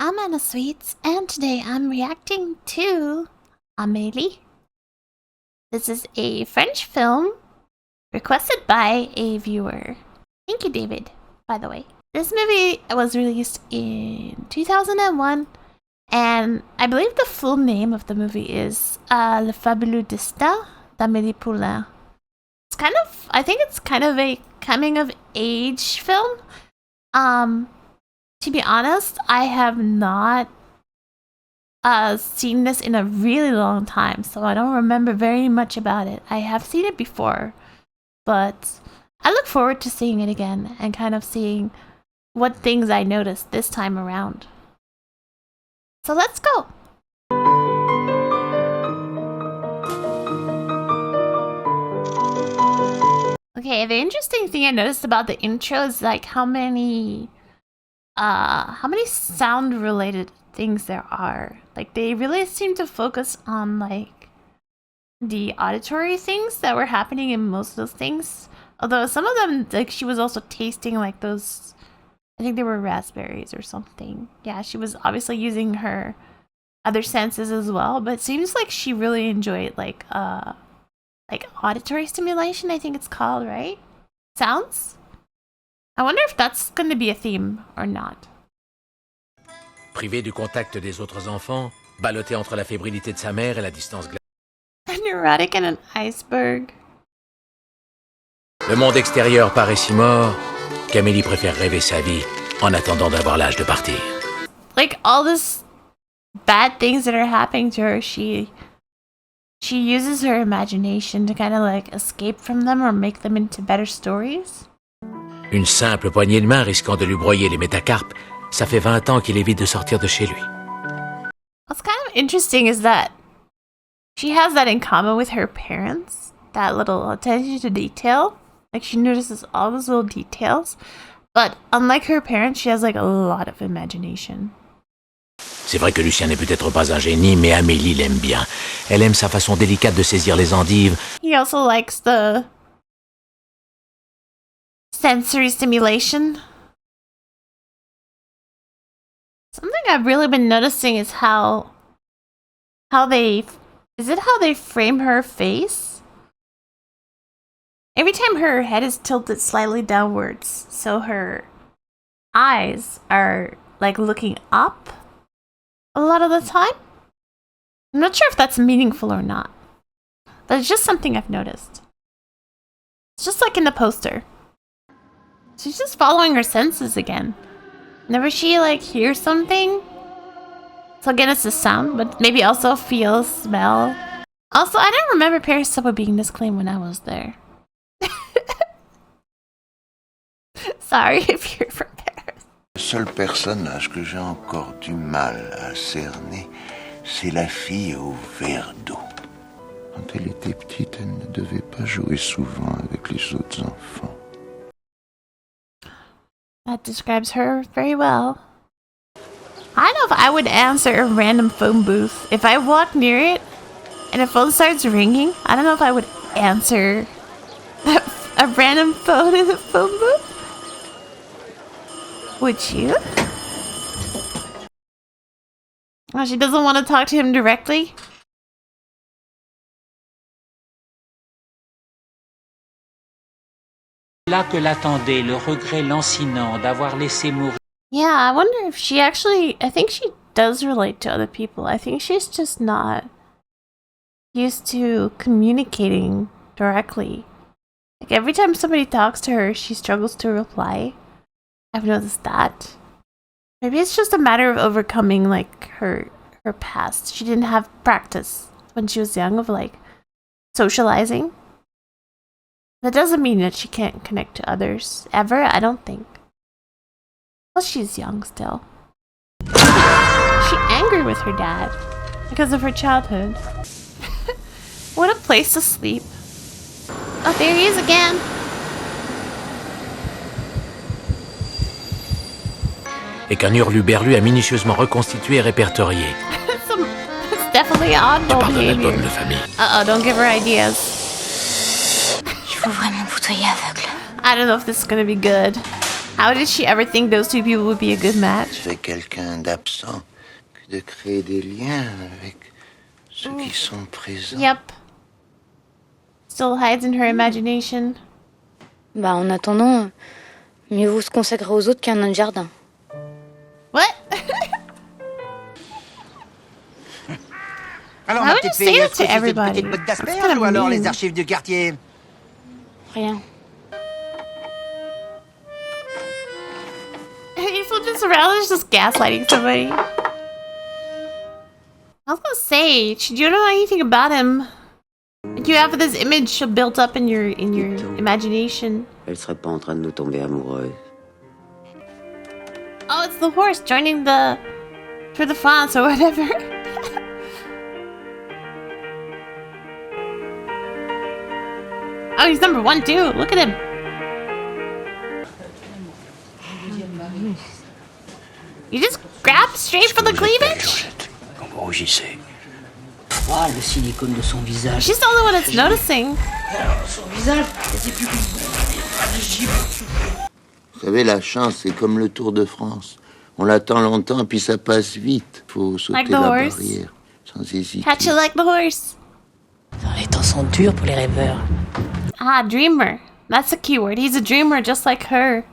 I'm Anna Sweets, and today I'm reacting to Amélie. This is a French film requested by a viewer. Thank you, David, by the way. This movie was released in 2001, and I believe the full name of the movie is Le Fabuleux Destin d'Amélie Poulain. I think it's kind of a coming-of-age film. To be honest, I have not seen this in a really long time, so I don't remember very much about it. I have seen it before, but I look forward to seeing it again and kind of seeing what things I noticed this time around. So let's go! Okay, the interesting thing I noticed about the intro is like how many sound related things there are. Like they really seem to focus on like the auditory things that were happening in most of those things. Although some of them, like she was also tasting like those, I think they were raspberries or something. Yeah, she was obviously using her other senses as well, but it seems like she really enjoyed like auditory stimulation, I think it's called, right? Sounds? I wonder if that's going to be a theme or not. Privé du contact des autres enfants, ballotté entre la fébrilité de sa mère et la distance glaciale. A neurotic and an iceberg. Le monde extérieur paraît si mort qu'Amélie préfère rêver sa vie en attendant d'avoir l'âge de partir. Like all this bad things that are happening to her, she uses her imagination to kind of like escape from them or make them into better stories. Une simple poignée de main risquant de lui broyer les métacarpes, ça fait 20 ans qu'il évite de sortir de chez lui. What's kind of interesting is that she has that in common with her parents, that little attention to detail. Like she notices all those little details, but unlike her parents, she has like a lot of imagination. C'est vrai que Lucien n'est peut-être pas un génie, mais Amélie l'aime bien. Elle aime sa façon délicate de saisir les endives. He also likes the sensory stimulation. Something I've really been noticing is how they frame her face? Every time her head is tilted slightly downwards, so her eyes are like looking up a lot of the time. I'm not sure if that's meaningful or not, but it's just something I've noticed. It's just like in the poster. She's just following her senses again. Whenever she like hears something, so again it's the sound, but maybe also feel, smell. Also, I don't remember Paris Subway being this clean when I was there. Sorry if you're from Paris. Le seul personnage que j'ai encore du mal à cerner, c'est la fille au verre d'eau. Quand elle était petite, elle ne devait pas jouer souvent avec les autres enfants. That describes her very well. I don't know if I would answer a random phone booth. If I walk near it and the phone starts ringing, I don't know if I would answer a random phone in a phone booth. Would you? Oh, she doesn't want to talk to him directly? Là que l'attendait le regret lancinant d'avoir laissé mourir. Yeah, I wonder if she actually... I think she does relate to other people. I think she's just not used to communicating directly. Like every time somebody talks to her, she struggles to reply. I've noticed that. Maybe it's just a matter of overcoming like her past. She didn't have practice when she was young of like socializing. That doesn't mean that she can't connect to others ever, I don't think. Well, she's young still. She's angry with her dad because of her childhood. What a place to sleep. Oh, there he is again. Et qu'un hurluberlu a minutieusement reconstitué et répertorié. It's definitely oddball Tu pardonnes behavior. l'album de famille. Uh-oh, don't give her ideas. Il faut vraiment vous soyez aveugle. I don't know if this is gonna be good. How did she ever think those two people would be a good match? Fait quelqu'un d'absent que de créer des liens avec ceux qui sont présents. Yep. Still hides in her imagination. Bah, en attendant, mieux vaut se consacrer aux autres qu'un nain de jardin. What? Alors, Why ma would you petite say fille, that est-ce que to tu fais une everybody? petite botte That's d'asperges kinda ou alors mean. les archives du quartier? Rien. You flip this around, it's just gaslighting somebody. I was gonna say, you don't know anything about him. You have this image built up in your imagination. Elle serait pas en train de nous tomber amoureuse. Oh, it's the horse joining the Tour de France or whatever. Oh, he's number 1 too. Look at him. You just grabbed straight for the cleavage? Quand vous rougissez. Ah, le silicone de son visage. She's the only one that's noticing. Son visage, c'est plus Vous savez, la chance, c'est comme le Tour de France. On l'attend longtemps, puis ça passe vite. Faut sauter Like the la horse. barrière, sans hésiter. Catch it like the horse. Les temps sont durs pour les rêveurs. Ah, dreamer. That's a keyword. He's a dreamer just like her.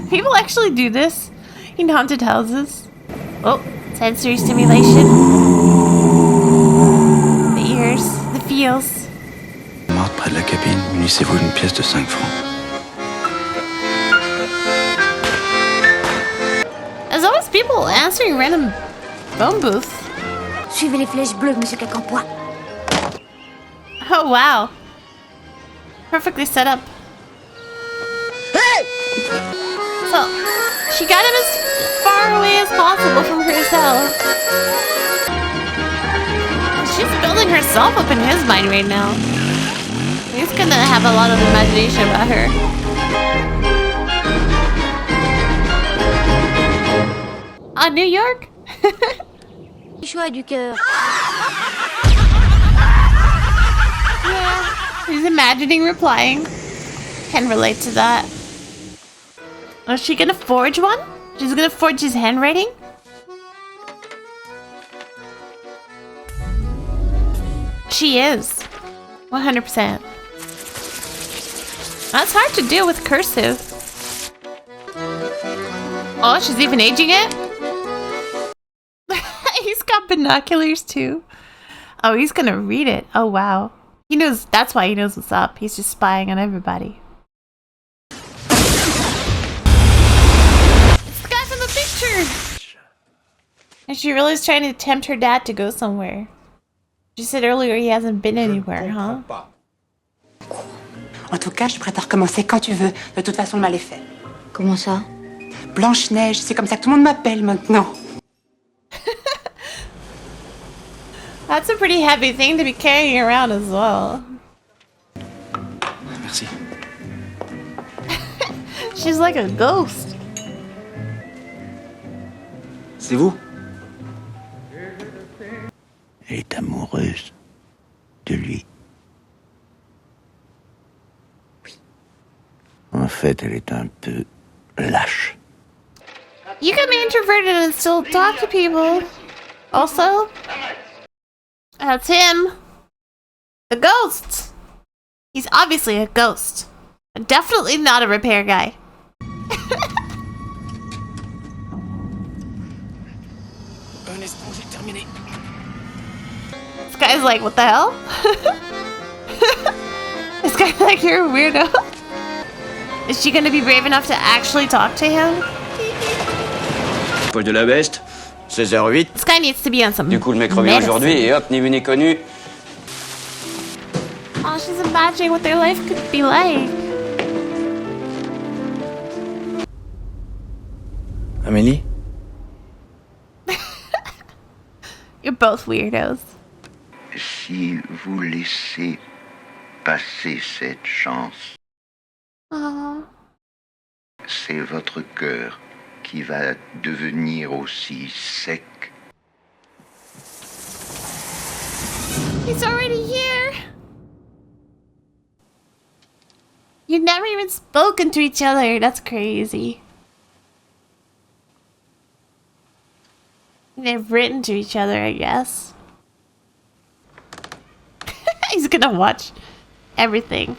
People actually do this in haunted houses. Oh, sensory stimulation. The ears, the feels. Marthe près de la cabine, munissez-vous d'une pièce de 5 francs. There's always people answering random phone booths. Suivez les flèches bleues, monsieur Cacampois. Oh, wow. Perfectly set up. So, she got him as far away as possible from herself. She's building herself up in his mind right now. He's gonna have a lot of imagination about her. New York? Choix du cœur. Yeah, he's imagining replying. Can relate to that. Is she gonna forge one? She's gonna forge his handwriting? She is. 100%. That's hard to do with cursive. Oh, she's even aging it? He's got binoculars too. Oh, he's gonna read it. Oh, wow. He knows, that's why he knows what's up. He's just spying on everybody. It's the guy from the picture! And she really is trying to tempt her dad to go somewhere. She said earlier he hasn't been anywhere, huh? En tout cas, je suis prête à recommencer quand tu veux. De toute façon, le mal est fait. Comment ça? Blanche-Neige, c'est comme ça que tout le monde m'appelle maintenant. That's a pretty heavy thing to be carrying around as well. Merci. She's like a ghost. C'est vous? Elle est amoureuse de lui. En fait, elle est un peu lâche. You can be introverted and still talk to people. Also, that's him. The ghost. He's obviously a ghost. Definitely not a repair guy. This guy's like, what the hell? This guy's like, you're a weirdo. Is she gonna be brave enough to actually talk to him? Poche de la veste, 16h08. This guy needs to be on some Du coup, le mec revient medicine. aujourd'hui et hop, ni vu ni connu. Oh, she's imagining what their life could be like. Amélie? You're both weirdos. Si vous laissez passer cette chance, Aww. c'est votre cœur qui va devenir aussi sec. He's already here. You've never even spoken to each other. That's crazy. They've written to each other, I guess. He's gonna watch everything.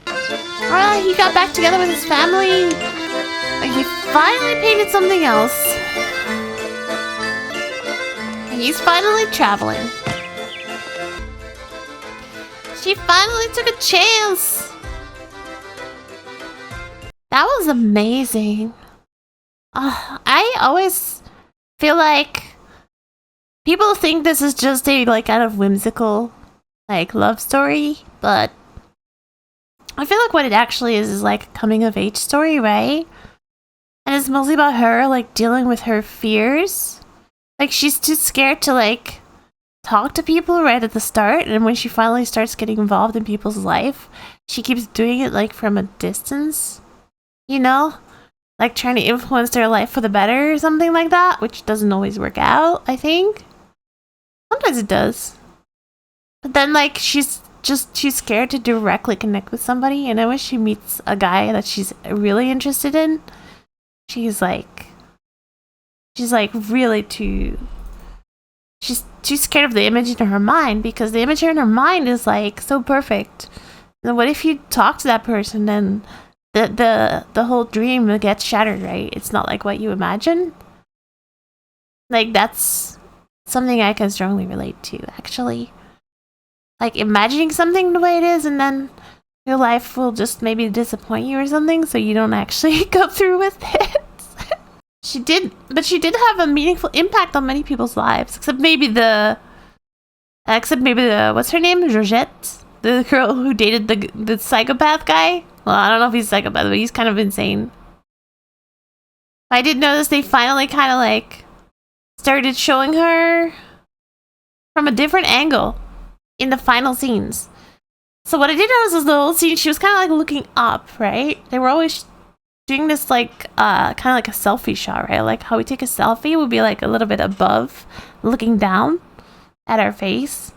Well, he got back together with his family. He finally painted something else. He's finally traveling. She finally took a chance. That was amazing. I always feel like people think this is just a like kind of whimsical like love story, but I feel like what it actually is like a coming of age story, right? And it's mostly about her like dealing with her fears. Like she's too scared to like talk to people right at the start, and when she finally starts getting involved in people's life, she keeps doing it like from a distance, you know? Like trying to influence their life for the better or something like that, which doesn't always work out, I think. Sometimes it does. But then like she's scared to directly connect with somebody, and then when she meets a guy that she's really interested in, she's really she's too scared of the image in her mind, because the image in her mind is like so perfect. And what if you talk to that person and the whole dream gets shattered, right? It's not like what you imagine. Like that's something I can strongly relate to, actually. Like imagining something the way it is, and then your life will just maybe disappoint you or something, so you don't actually go through with it. She did have a meaningful impact on many people's lives, except maybe the what's her name, Georgette, the girl who dated the psychopath guy. Well, I don't know if he's a psychopath, but he's kind of insane. I did notice they finally kind of like started showing her from a different angle in the final scenes. So what I did notice is the whole scene, she was kind of like looking up, right? They were always doing this like kind of like a selfie shot, right? Like how we take a selfie would be like a little bit above, looking down at our face.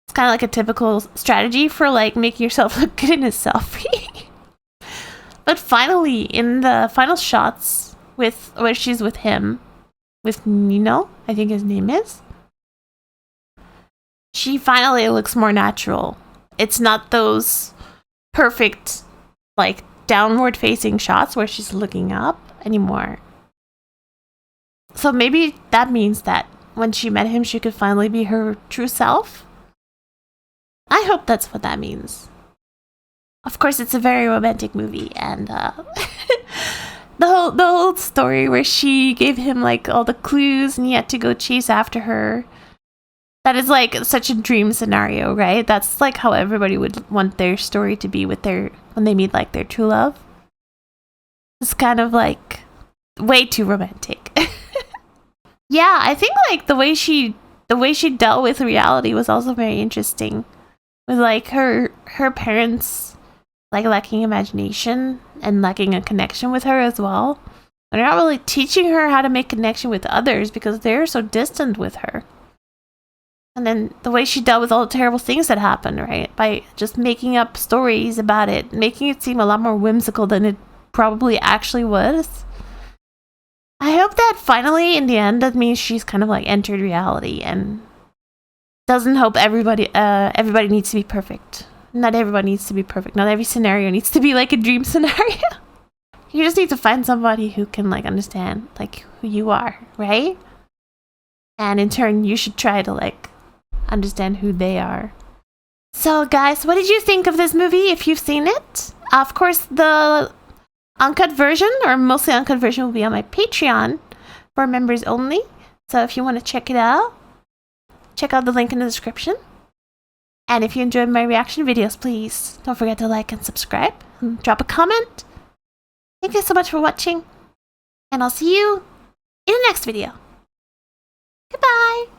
It's kind of like a typical strategy for like making yourself look good in a selfie. But finally, in the final shots where she's with him, with Nino, I think his name is, she finally looks more natural. It's not those perfect like downward facing shots where she's looking up anymore. So maybe that means that when she met him, she could finally be her true self. I hope that's what that means. Of course, it's a very romantic movie, and the whole story where she gave him like all the clues and he had to go chase after her. That is like such a dream scenario, right? That's like how everybody would want their story to be with when they meet like their true love. It's kind of like way too romantic. Yeah, I think like the way she dealt with reality was also very interesting. With like her parents like lacking imagination and lacking a connection with her as well. And they're not really teaching her how to make connection with others because they're so distant with her. And then the way she dealt with all the terrible things that happened, right? By just making up stories about it, making it seem a lot more whimsical than it probably actually was. I hope that finally, in the end, that means she's kind of like entered reality and doesn't hope everybody needs to be perfect. Not everybody needs to be perfect. Not every scenario needs to be like a dream scenario. You just need to find somebody who can like understand like who you are, right? And in turn, you should try to like understand who they are. So guys, what did you think of this movie if you've seen it? Of course, the uncut version, or mostly uncut version, will be on my Patreon for members only. So if you want to check it out, check out the link in the description. And if you enjoyed my reaction videos, please don't forget to like and subscribe and drop a comment. Thank you so much for watching, and I'll see you in the next video. Goodbye!